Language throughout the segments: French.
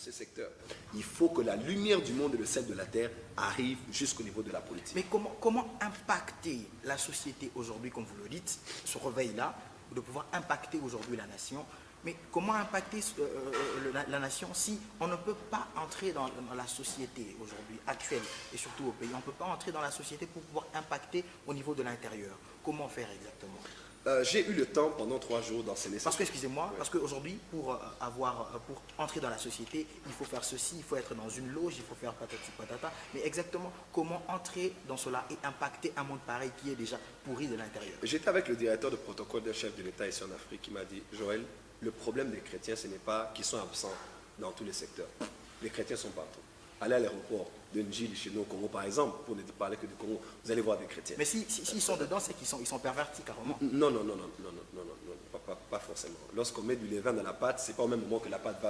ces secteurs. Il faut que la lumière du monde et le sel de la terre arrivent jusqu'au niveau de la politique. Mais comment impacter la société aujourd'hui, comme vous le dites, ce réveil-là, de pouvoir impacter aujourd'hui la nation? Mais comment impacter la nation si on ne peut pas entrer dans la société aujourd'hui actuelle et surtout au pays? On ne peut pas entrer dans la société pour pouvoir impacter au niveau de l'intérieur. Comment faire exactement? J'ai eu le temps pendant 3 jours d'enseigner ça. Parce que, excusez-moi, parce qu'aujourd'hui, pour entrer dans la société, il faut faire ceci, il faut être dans une loge, il faut faire patati patata. Mais exactement, comment entrer dans cela et impacter un monde pareil qui est déjà pourri de l'intérieur? J'étais avec le directeur de protocole d'un chef de l'État ici en Afrique qui m'a dit, Joël, le problème des chrétiens, ce n'est pas qu'ils sont absents dans tous les secteurs. Les chrétiens sont partout. Allez à l'aéroport de Njili, chez nous au Congo, par exemple, pour ne parler que du Congo, vous allez voir des chrétiens. Mais s'ils sont dedans, c'est qu'ils sont pervertis carrément. Non, pas forcément. Lorsqu'on met du levain dans la pâte, ce n'est pas au même moment que la pâte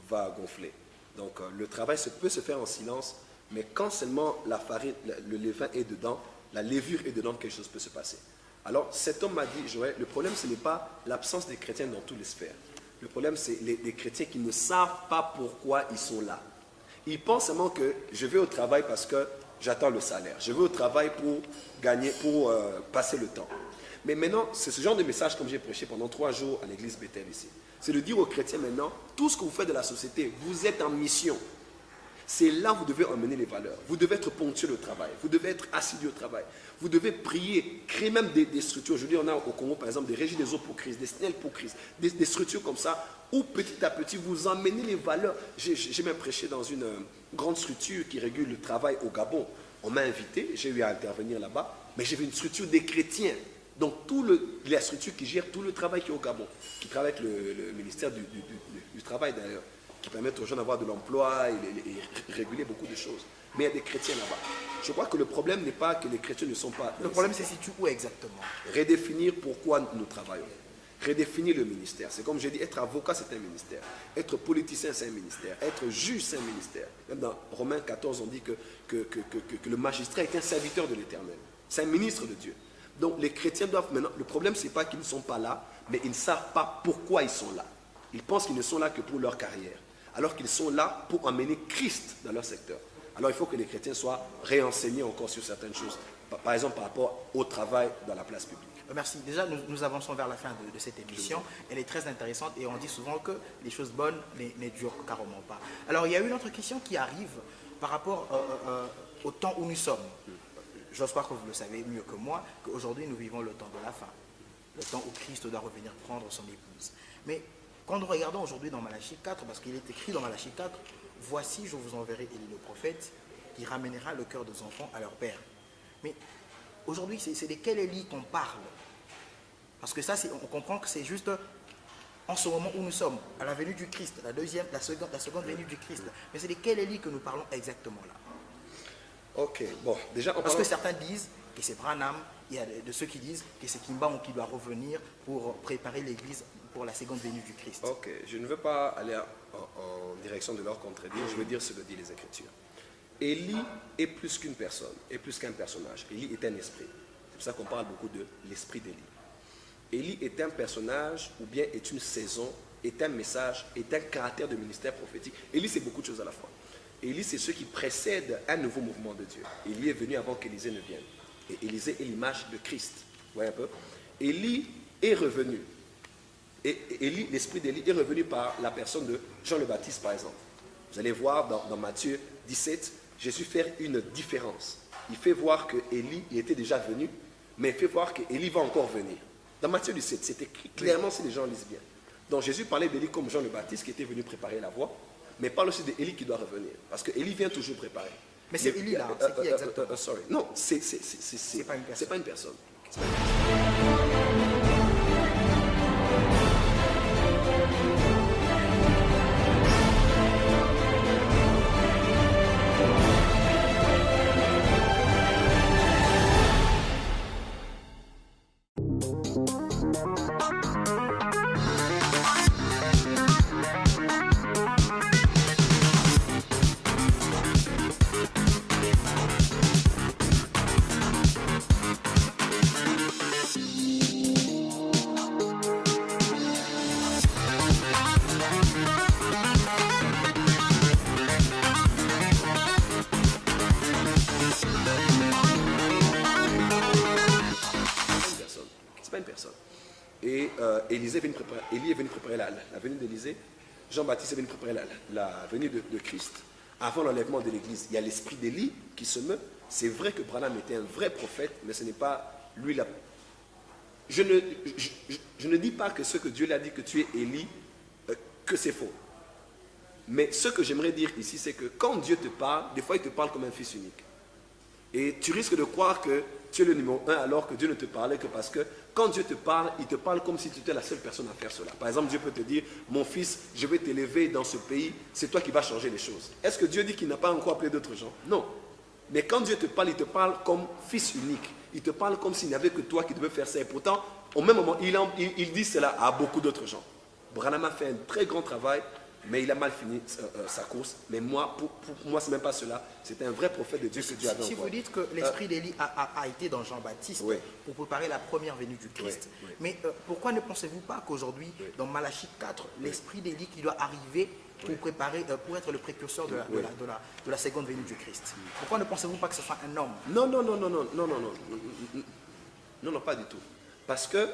va gonfler. Donc le travail peut se faire en silence, mais quand seulement la farine, le levain est dedans, la levure est dedans, quelque chose peut se passer. Alors cet homme m'a dit, Joël, le problème ce n'est pas l'absence des chrétiens dans toutes les sphères. Le problème c'est les chrétiens qui ne savent pas pourquoi ils sont là. Ils pensent seulement que je vais au travail parce que j'attends le salaire. Je vais au travail pour gagner, pour passer le temps. Mais maintenant, c'est ce genre de message comme j'ai prêché pendant 3 jours à l'église Bethel ici. C'est de dire aux chrétiens maintenant, tout ce que vous faites de la société, vous êtes en mission. C'est là que vous devez emmener les valeurs. Vous devez être ponctuel au travail. Vous devez être assidu au travail. Vous devez prier, créer même des structures. Aujourd'hui, on a au Congo, par exemple, des régies des eaux pour crise, des SNEL pour crise, des structures comme ça, où petit à petit, vous emmenez les valeurs. J'ai même prêché dans une grande structure qui régule le travail au Gabon. On m'a invité, j'ai eu à intervenir là-bas, mais j'ai vu une structure des chrétiens. Donc, la structure qui gère tout le travail qui est au Gabon, qui travaille avec le ministère du Travail d'ailleurs, qui permettent aux gens d'avoir de l'emploi et réguler beaucoup de choses. Mais il y a des chrétiens là-bas. Je crois que le problème n'est pas que les chrétiens ne sont pas... Le problème se situe où exactement? Redéfinir pourquoi nous travaillons. Redéfinir le ministère. C'est comme j'ai dit, être avocat, c'est un ministère. Être politicien, c'est un ministère. Être juge, c'est un ministère. Même dans Romains 14, on dit que le magistrat est un serviteur de l'Éternel. C'est un ministre de Dieu. Donc les chrétiens doivent maintenant... Le problème, ce n'est pas qu'ils ne sont pas là, mais ils ne savent pas pourquoi ils sont là. Ils pensent qu'ils ne sont là que pour leur carrière, alors qu'ils sont là pour emmener Christ dans leur secteur. Alors il faut que les chrétiens soient réenseignés encore sur certaines choses, par exemple par rapport au travail dans la place publique. Merci. Déjà, nous avançons vers la fin de cette émission. Elle est très intéressante et on dit souvent que les choses bonnes ne durent carrément pas. Alors il y a une autre question qui arrive par rapport au temps où nous sommes. J'ose croire que vous le savez mieux que moi, qu'aujourd'hui nous vivons le temps de la fin. Le temps où Christ doit revenir prendre son épouse. Mais quand nous regardons aujourd'hui dans Malachie 4, parce qu'il est écrit dans Malachie 4, « Voici, je vous enverrai Élie le prophète, qui ramènera le cœur des enfants à leur père. » Mais aujourd'hui, c'est de quel Élie qu'on parle? Parce que ça, on comprend que c'est juste en ce moment où nous sommes, à la venue du Christ, la seconde venue du Christ. Mais c'est de quel Élie que nous parlons exactement là? Ok, bon, déjà... Parce que certains disent que c'est Branham, il y a de ceux qui disent que c'est Kimbang qui doit revenir pour préparer l'église pour la seconde venue du Christ. Ok, je ne veux pas aller en direction de leur contredire, je veux dire ce que disent les Écritures. Élie est plus qu'une personne, est plus qu'un personnage. Élie est un esprit. C'est pour ça qu'on parle beaucoup de l'esprit d'Élie. Élie est un personnage, ou bien est une saison, est un message, est un caractère de ministère prophétique. Élie, c'est beaucoup de choses à la fois. Élie, c'est ce qui précède un nouveau mouvement de Dieu. Élie est venu avant qu'Élisée ne vienne. Et Élisée est l'image de Christ. Vous voyez un peu? Élie est revenu. Et Élie, l'esprit d'Élie est revenu par la personne de Jean le Baptiste, par exemple. Vous allez voir dans Matthieu 17, Jésus fait une différence. Il fait voir que Élie il était déjà venu, mais il fait voir qu'Élie va encore venir. Dans Matthieu 17, c'est écrit clairement si les gens lisent bien. Donc Jésus parlait d'Élie comme Jean le Baptiste qui était venu préparer la voie, mais parle aussi d'Élie qui doit revenir. Parce que Élie vient toujours préparer. Mais c'est Élie là, c'est qui exactement? Sorry. Non, c'est pas une personne. C'est pas une personne. c'est pas une personne. Et Élie est venu préparer la venue d'Élisée. Jean-Baptiste est venu préparer la venue de Christ. Avant l'enlèvement de l'Église, il y a l'esprit d'Élie qui se meut. C'est vrai que Branham était un vrai prophète, mais ce n'est pas lui la... Je ne dis pas que ce que Dieu l'a dit, que tu es Élie, que c'est faux. Mais ce que j'aimerais dire ici, c'est que quand Dieu te parle, des fois il te parle comme un fils unique. Et tu risques de croire que tu es le numéro 1 alors que Dieu ne te parlait que parce que quand Dieu te parle, il te parle comme si tu étais la seule personne à faire cela. Par exemple, Dieu peut te dire, mon fils, je vais t'élever dans ce pays, c'est toi qui vas changer les choses. Est-ce que Dieu dit qu'il n'a pas encore appelé d'autres gens? Non. Mais quand Dieu te parle, il te parle comme fils unique. Il te parle comme s'il n'y avait que toi qui devais faire ça. Et pourtant, au même moment, il dit cela à beaucoup d'autres gens. Branham a fait un très grand travail, mais il a mal fini sa course. Mais moi, pour moi, ce n'est même pas cela. C'était un vrai prophète de Dieu que Dieu avait Si envoyé. vous dites que l'esprit d'Élie a été dans Jean-Baptiste pour préparer la première venue du Christ, mais pourquoi ne pensez-vous pas qu'aujourd'hui, dans Malachie 4, l'esprit d'Élie qui doit arriver pour préparer, pour être le précurseur de la seconde venue du Christ? Pourquoi ne pensez-vous pas que ce soit un homme? Non, pas du tout. Parce que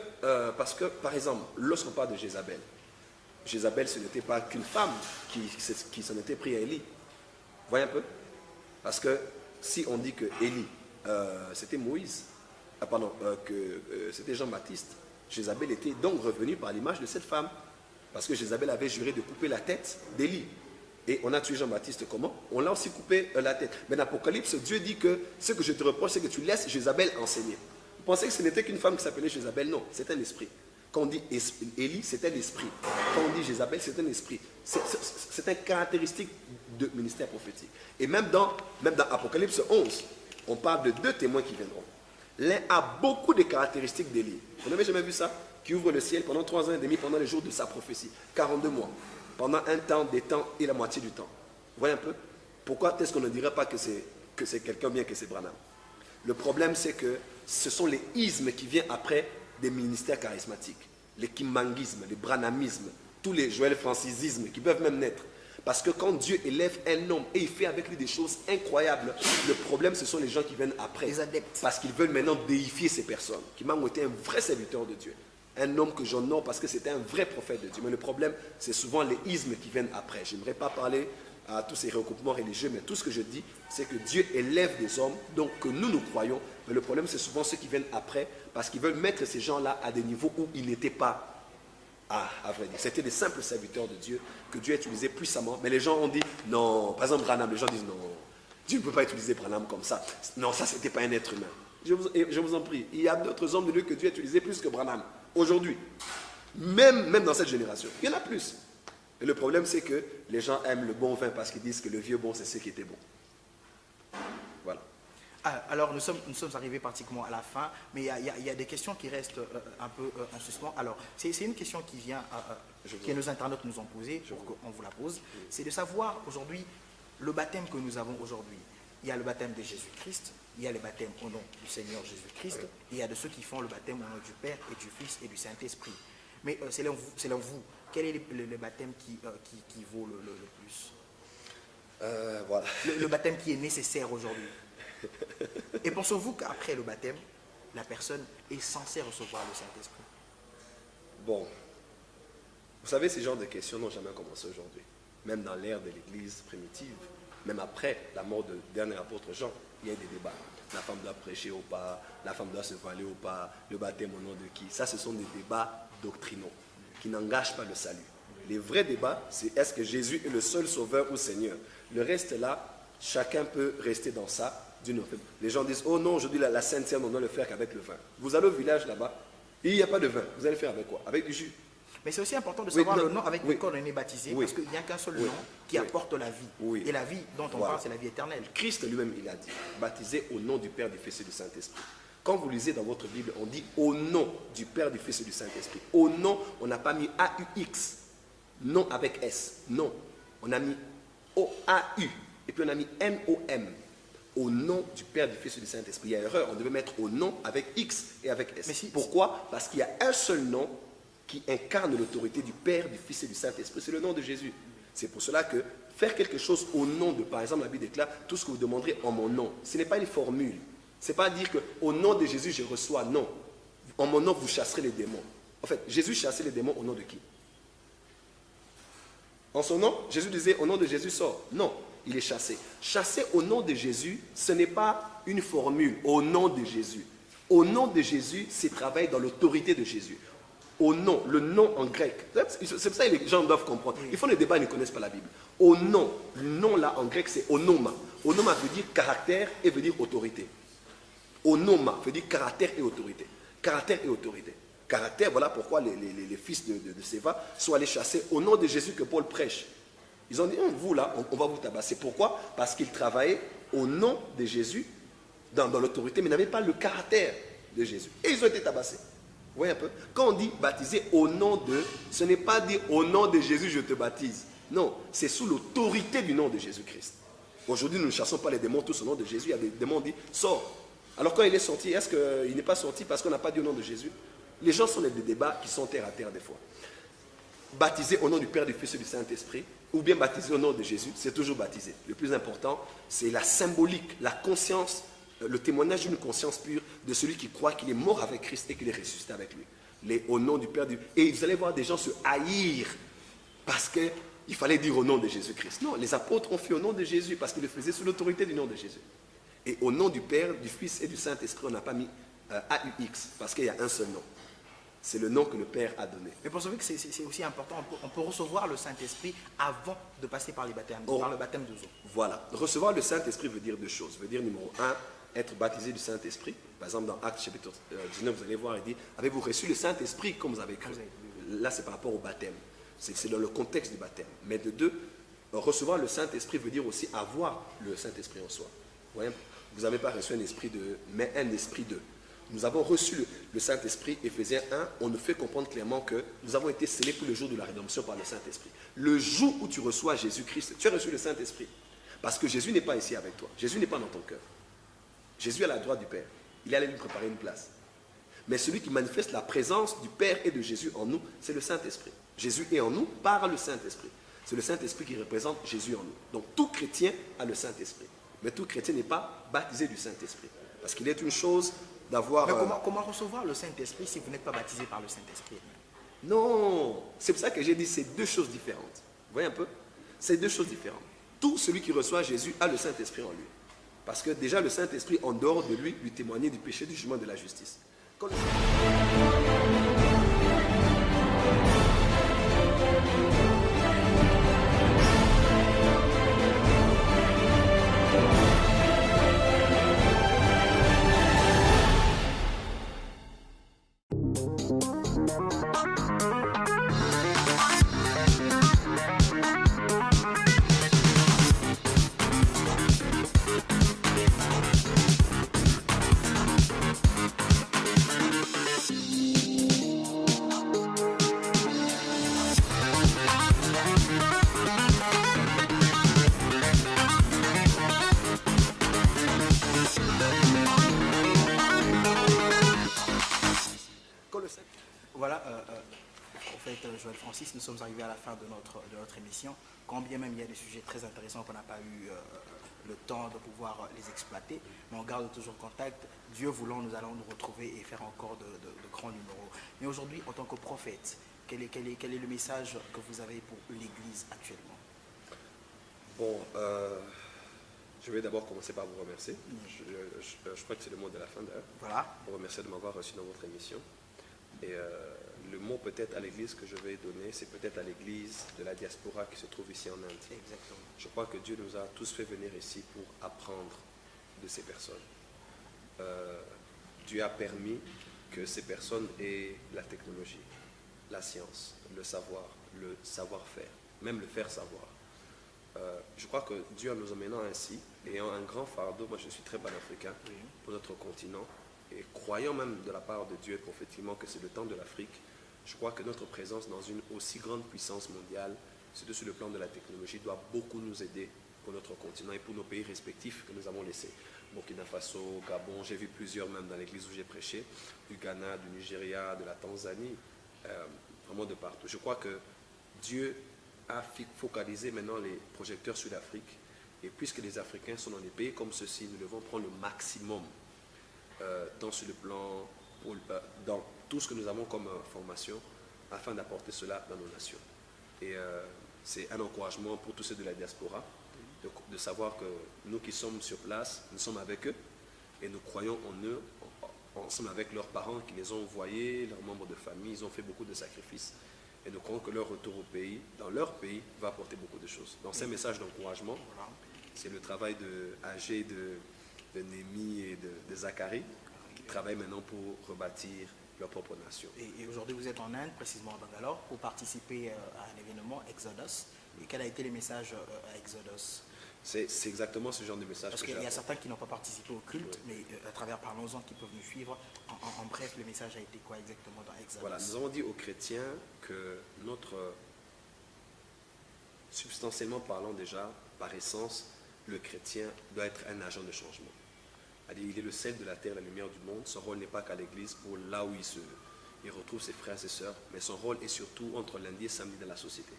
par exemple, lorsqu'on parle de Jézabel, ce n'était pas qu'une femme qui s'en était pris à Élie. Vous voyez un peu? Parce que si on dit que Élie, c'était Moïse, c'était Jean-Baptiste, Jézabel était donc revenue par l'image de cette femme. Parce que Jézabel avait juré de couper la tête d'Élie. Et on a tué Jean-Baptiste comment? On l'a aussi coupé la tête. Mais dans l'Apocalypse, Dieu dit que ce que je te reproche, c'est que tu laisses Jézabel enseigner. Vous pensez que ce n'était qu'une femme qui s'appelait Jézabel? Non, c'est un esprit. Quand on dit Élie, c'est un esprit. Quand on dit Jézabel, c'est un esprit. C'est une caractéristique de ministère prophétique. Et même dans Apocalypse 11, on parle de 2 témoins qui viendront. L'un a beaucoup de caractéristiques d'Élie. Vous n'avez jamais vu ça? Qui ouvre le ciel pendant 3 ans et demi, pendant les jours de sa prophétie. 42 mois. Pendant un temps, des temps et la moitié du temps. Vous voyez un peu? Pourquoi est-ce qu'on ne dirait pas que c'est quelqu'un bien que c'est Branham? Le problème, c'est que ce sont les ismes qui viennent après des ministères charismatiques. Les kimangismes, les branhamismes, tous les Joël francisismes qui peuvent même naître. Parce que quand Dieu élève un homme et il fait avec lui des choses incroyables, le problème, ce sont les gens qui viennent après. Les adeptes. Parce qu'ils veulent maintenant déifier ces personnes. Kimang était un vrai serviteur de Dieu. Un homme que j'honore parce que c'était un vrai prophète de Dieu. Mais le problème, c'est souvent les ismes qui viennent après. Je n'aimerais pas parler à tous ces regroupements religieux, mais tout ce que je dis, c'est que Dieu élève des hommes, donc que nous croyons. Mais le problème, c'est souvent ceux qui viennent après, parce qu'ils veulent mettre ces gens-là à des niveaux où ils n'étaient pas. À vrai dire, c'était des simples serviteurs de Dieu que Dieu a utilisé puissamment. Mais les gens ont dit, non, par exemple Branham, les gens disent, non, Dieu ne peut pas utiliser Branham comme ça. Non, ça, c'était pas un être humain. Je vous en prie, il y a d'autres hommes de Dieu que Dieu a utilisé plus que Branham, aujourd'hui. Même dans cette génération. Il y en a plus. Et le problème, c'est que les gens aiment le bon vin parce qu'ils disent que le vieux bon, c'est ce qui était bon. Voilà. Alors, nous sommes arrivés pratiquement à la fin, mais il y a des questions qui restent un peu en suspens. Alors, c'est une question qui vient, que nos internautes nous ont posée, pour qu'on vous la pose. C'est de savoir, aujourd'hui, le baptême que nous avons aujourd'hui. Il y a le baptême de Jésus-Christ, il y a le baptême au nom du Seigneur Jésus-Christ, et il y a de ceux qui font le baptême au nom du Père et du Fils et du Saint-Esprit. Mais selon vous, quel est le baptême qui vaut le plus? Voilà. Le baptême qui est nécessaire aujourd'hui. Et pensez-vous qu'après le baptême, la personne est censée recevoir le Saint-Esprit? Bon, vous savez, ces genres de questions n'ont jamais commencé aujourd'hui. Même dans l'ère de l'Église primitive, même après la mort du dernier apôtre Jean, il y a des débats. La femme doit prêcher ou pas, la femme doit se voiler ou pas, le baptême au nom de qui? Ça, ce sont des débats doctrinaux qui n'engagent pas le salut. Les vrais débats, c'est est-ce que Jésus est le seul sauveur ou Seigneur? Le reste là, chacun peut rester dans ça. Les gens disent, oh non, aujourd'hui la Sainte Seine, on doit le faire qu'avec le vin. Vous allez au village là-bas, il n'y a pas de vin. Vous allez le faire avec quoi? Avec du jus. Mais c'est aussi important de savoir le nom avec lequel on est baptisé, parce qu'il n'y a qu'un seul nom qui apporte la vie. Et la vie dont on parle, c'est la vie éternelle. Christ lui-même, il a dit, baptisé au nom du Père, du Fils et du Saint-Esprit. Quand vous lisez dans votre Bible, on dit au nom du Père, du Fils et du Saint-Esprit. Au nom, on n'a pas mis A-U-X, non avec S. Non, on a mis O-A-U, et puis on a mis N-O-M. Au nom du Père, du Fils et du Saint-Esprit. Il y a erreur, on devait mettre au nom avec X et avec S. Pourquoi? Parce qu'il y a un seul nom qui incarne l'autorité du Père, du Fils et du Saint-Esprit. C'est le nom de Jésus. C'est pour cela que faire quelque chose au nom de, par exemple, la Bible déclare, tout ce que vous demanderez en mon nom. Ce n'est pas une formule. Ce n'est pas dire qu'au nom de Jésus, je reçois. Non. En mon nom, vous chasserez les démons. En fait, Jésus chassait les démons au nom de qui? En son nom, Jésus disait, au nom de Jésus, sort. Non, il est chassé. Chasser au nom de Jésus, ce n'est pas une formule, au nom de Jésus. Au nom de Jésus, c'est travailler dans l'autorité de Jésus. Au nom, le nom en grec. C'est pour ça que les gens doivent comprendre. Ils font des débats, ils ne connaissent pas la Bible. Au nom, le nom là en grec, c'est onoma. Onoma veut dire caractère et veut dire autorité. Onoma veut dire caractère et autorité. Caractère et autorité. Caractère, voilà pourquoi les fils de Séva sont allés chasser au nom de Jésus que Paul prêche. Ils ont dit, vous là, on va vous tabasser. Pourquoi? Parce qu'ils travaillaient au nom de Jésus, dans l'autorité, mais n'avaient pas le caractère de Jésus. Et ils ont été tabassés. Vous voyez un peu? Quand on dit baptiser au nom de, ce n'est pas dire au nom de Jésus je te baptise. Non, c'est sous l'autorité du nom de Jésus-Christ. Aujourd'hui, nous ne chassons pas les démons tous au nom de Jésus. Il y a des démons qui disent, sors. Alors quand il est sorti, est-ce qu'il n'est pas sorti parce qu'on n'a pas dit au nom de Jésus? Les gens sont des débats qui sont terre à terre des fois. Baptiser au nom du Père, du Fils et du Saint-Esprit, ou bien baptiser au nom de Jésus, c'est toujours baptiser. Le plus important, c'est la symbolique, la conscience, le témoignage d'une conscience pure de celui qui croit qu'il est mort avec Christ et qu'il est ressuscité avec lui. Au nom du Père, et vous allez voir des gens se haïr parce qu'il fallait dire au nom de Jésus-Christ. Non, les apôtres ont fait au nom de Jésus parce qu'ils le faisaient sous l'autorité du nom de Jésus. Et au nom du Père, du Fils et du Saint-Esprit, on n'a pas mis AUX parce qu'il y a un seul nom. C'est le nom que le Père a donné. Mais pour sauver que c'est aussi important, on peut recevoir le Saint-Esprit avant de passer par les baptêmes, par le baptême de eau. Voilà. Recevoir le Saint-Esprit veut dire deux choses. Veut dire numéro un, être baptisé du Saint-Esprit. Par exemple, dans Actes chapitre 19, vous allez voir, il dit, avez-vous reçu le Saint-Esprit comme vous avez cru? Là, c'est par rapport au baptême. C'est dans le contexte du baptême. Mais de deux, recevoir le Saint-Esprit veut dire aussi avoir le Saint-Esprit en soi. Vous n'avez pas reçu un esprit de, mais un esprit de. Nous avons reçu le Saint-Esprit, Éphésiens 1, on nous fait comprendre clairement que nous avons été scellés pour le jour de la rédemption par le Saint-Esprit. Le jour où tu reçois Jésus-Christ, tu as reçu le Saint-Esprit. Parce que Jésus n'est pas ici avec toi. Jésus n'est pas dans ton cœur. Jésus est à la droite du Père. Il est allé lui préparer une place. Mais celui qui manifeste la présence du Père et de Jésus en nous, c'est le Saint-Esprit. Jésus est en nous par le Saint-Esprit. C'est le Saint-Esprit qui représente Jésus en nous. Donc tout chrétien a le Saint-Esprit. Mais tout chrétien n'est pas baptisé du Saint-Esprit. Parce qu'il est une chose d'avoir... Mais comment recevoir le Saint-Esprit si vous n'êtes pas baptisé par le Saint-Esprit? Non, c'est pour ça que j'ai dit c'est deux choses différentes. Vous voyez un peu? C'est deux choses différentes. Tout celui qui reçoit Jésus a le Saint-Esprit en lui. Parce que déjà le Saint-Esprit, en dehors de lui témoignait du péché, du jugement, de la justice. Quand Joël Francis, nous sommes arrivés à la fin de notre émission. Quand bien même il y a des sujets très intéressants qu'on n'a pas eu le temps de pouvoir les exploiter, mais on garde toujours contact. Dieu voulant, nous allons nous retrouver et faire encore de grands numéros. Mais aujourd'hui, en tant que prophète, quel est le message que vous avez pour l'Église actuellement? Bon, je vais d'abord commencer par vous remercier. Je crois que c'est le mot de la fin d'ailleurs. Voilà. Vous remercier de m'avoir reçu dans votre émission. Et le mot peut-être à l'église que je vais donner, c'est peut-être à l'église de la diaspora qui se trouve ici en Inde. Exactement. Je crois que Dieu nous a tous fait venir ici pour apprendre de ces personnes. Dieu a permis que ces personnes aient la technologie, la science, le savoir-faire, même le faire savoir. Je crois que Dieu, en nous emmenant ainsi, ayant un grand fardeau, moi je suis très panafricain pour notre continent, et croyant même de la part de Dieu prophétiquement que c'est le temps de l'Afrique, je crois que notre présence dans une aussi grande puissance mondiale, surtout sur le plan de la technologie, doit beaucoup nous aider pour notre continent et pour nos pays respectifs que nous avons laissés. Burkina Faso, Gabon, j'ai vu plusieurs même dans l'église où j'ai prêché, du Ghana, du Nigeria, de la Tanzanie, vraiment de partout. Je crois que Dieu a focalisé maintenant les projecteurs sur l'Afrique, et puisque les Africains sont dans des pays comme ceci, nous devons prendre le maximum, tant sur le plan dans tout ce que nous avons comme formation afin d'apporter cela dans nos nations. Et c'est un encouragement pour tous ceux de la diaspora de savoir que nous qui sommes sur place, nous sommes avec eux et nous croyons en eux, ensemble avec leurs parents qui les ont envoyés, leurs membres de famille, ils ont fait beaucoup de sacrifices. Et nous croyons que leur retour au pays, dans leur pays, va apporter beaucoup de choses. Donc c'est un message d'encouragement. C'est le travail de Agé, de Némi et de Zacharie qui travaillent maintenant pour rebâtir leur propre nation. Et aujourd'hui, vous êtes en Inde, précisément à Bangalore, pour participer à un événement, Exodus. Et quel a été le message à Exodus? C'est exactement ce genre de message. Parce qu'il y a certains qui n'ont pas participé au culte, oui. Mais à travers Parlons-en qui peuvent nous suivre. En bref, le message a été quoi exactement dans Exodus? Voilà, nous avons dit aux chrétiens que substantiellement parlant déjà, par essence, le chrétien doit être un agent de changement. Il est le sel de la terre, la lumière du monde. Son rôle n'est pas qu'à l'église pour là où il retrouve ses frères et ses sœurs, mais son rôle est surtout entre lundi et samedi dans la société.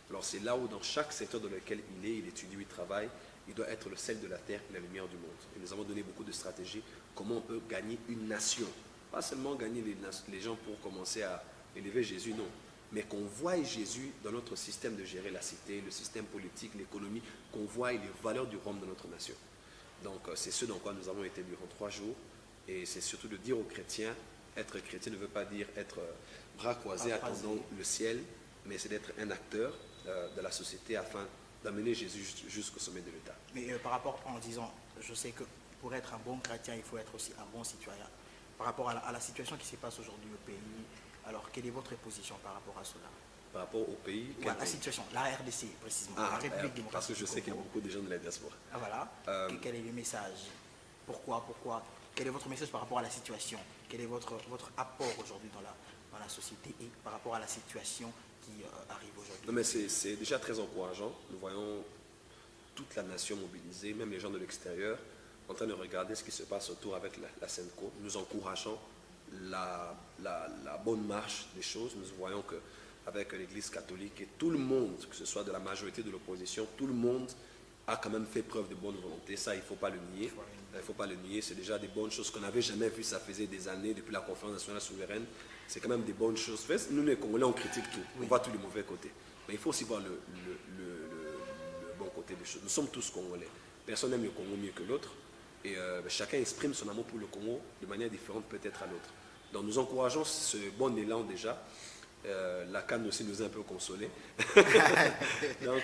Alors c'est là où dans chaque secteur dans lequel il étudie, il travaille, il doit être le sel de la terre et la lumière du monde. Et nous avons donné beaucoup de stratégies, comment on peut gagner une nation. Pas seulement gagner les gens pour commencer à élever Jésus, non. Mais qu'on voie Jésus dans notre système de gérer la cité, le système politique, l'économie, qu'on voie les valeurs du royaume de notre nation. Donc c'est ce dans quoi nous avons été durant 3 jours. Et c'est surtout de dire aux chrétiens, être chrétien ne veut pas dire être bras croisés attendant le ciel, mais c'est d'être un acteur de la société afin d'amener Jésus jusqu'au sommet de l'État. Mais par rapport, en disant, je sais que pour être un bon chrétien, il faut être aussi un bon citoyen. Par rapport à la situation qui se passe aujourd'hui au pays, alors quelle est votre position par rapport à cela? Par rapport au pays, la situation, la RDC précisément, la République démocratique. Parce que je sais qu'il y a beaucoup de gens de la diaspora. Ah voilà, quel est le message? Pourquoi? Quel est votre message par rapport à la situation? Quel est votre apport aujourd'hui dans la société et par rapport à la situation qui arrive aujourd'hui? Non mais c'est déjà très encourageant. Nous voyons toute la nation mobilisée, même les gens de l'extérieur, en train de regarder ce qui se passe autour avec la Senco. Nous encourageons la bonne marche des choses. Nous voyons qu'avec l'Église catholique et tout le monde, que ce soit de la majorité de l'opposition, tout le monde a quand même fait preuve de bonne volonté. Ça, il ne faut pas le nier. Il ne faut pas le nier. C'est déjà des bonnes choses qu'on n'avait jamais vues. Ça faisait des années depuis la conférence nationale souveraine. C'est quand même des bonnes choses. Nous, les Congolais, on critique tout. On voit tous les mauvais côtés. Mais il faut aussi voir le bon côté des choses. Nous sommes tous Congolais. Personne n'aime le Congo mieux que l'autre. Et chacun exprime son amour pour le Congo de manière différente peut-être à l'autre. Donc nous encourageons ce bon élan déjà. La CAN aussi nous a un peu consolés. Donc,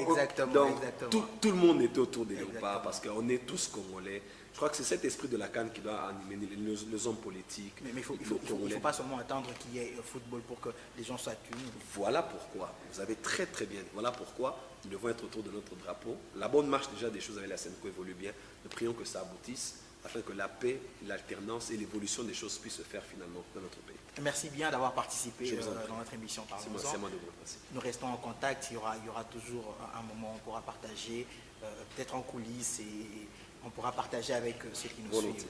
exactement. Tout le monde était autour des léopards parce qu'on est tous Congolais. Je crois que c'est cet esprit de la CAN qui doit animer les hommes politiques. Mais il ne faut pas seulement attendre qu'il y ait football pour que les gens soient unis. Voilà pourquoi, vous avez très très bien dit, voilà pourquoi nous devons être autour de notre drapeau. La bonne marche déjà des choses avec la Senco évolue bien. Nous prions que ça aboutisse afin que la paix, l'alternance et l'évolution des choses puissent se faire finalement dans notre pays. Merci bien d'avoir participé dans notre émission Parlons-en. C'est moi de vous remercier. Nous restons en contact, il y aura toujours un moment où on pourra partager, peut-être en coulisses, et on pourra partager avec ceux qui nous suivent.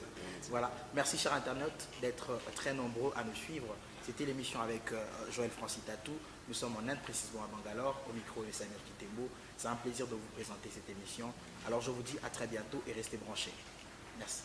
Voilà. Merci chers internautes d'être très nombreux à nous suivre. C'était l'émission avec Joël Francis Tatou. Nous sommes en Inde, précisément à Bangalore, au micro de Samuel Kitembo. C'est un plaisir de vous présenter cette émission. Alors je vous dis à très bientôt et restez branchés. Merci.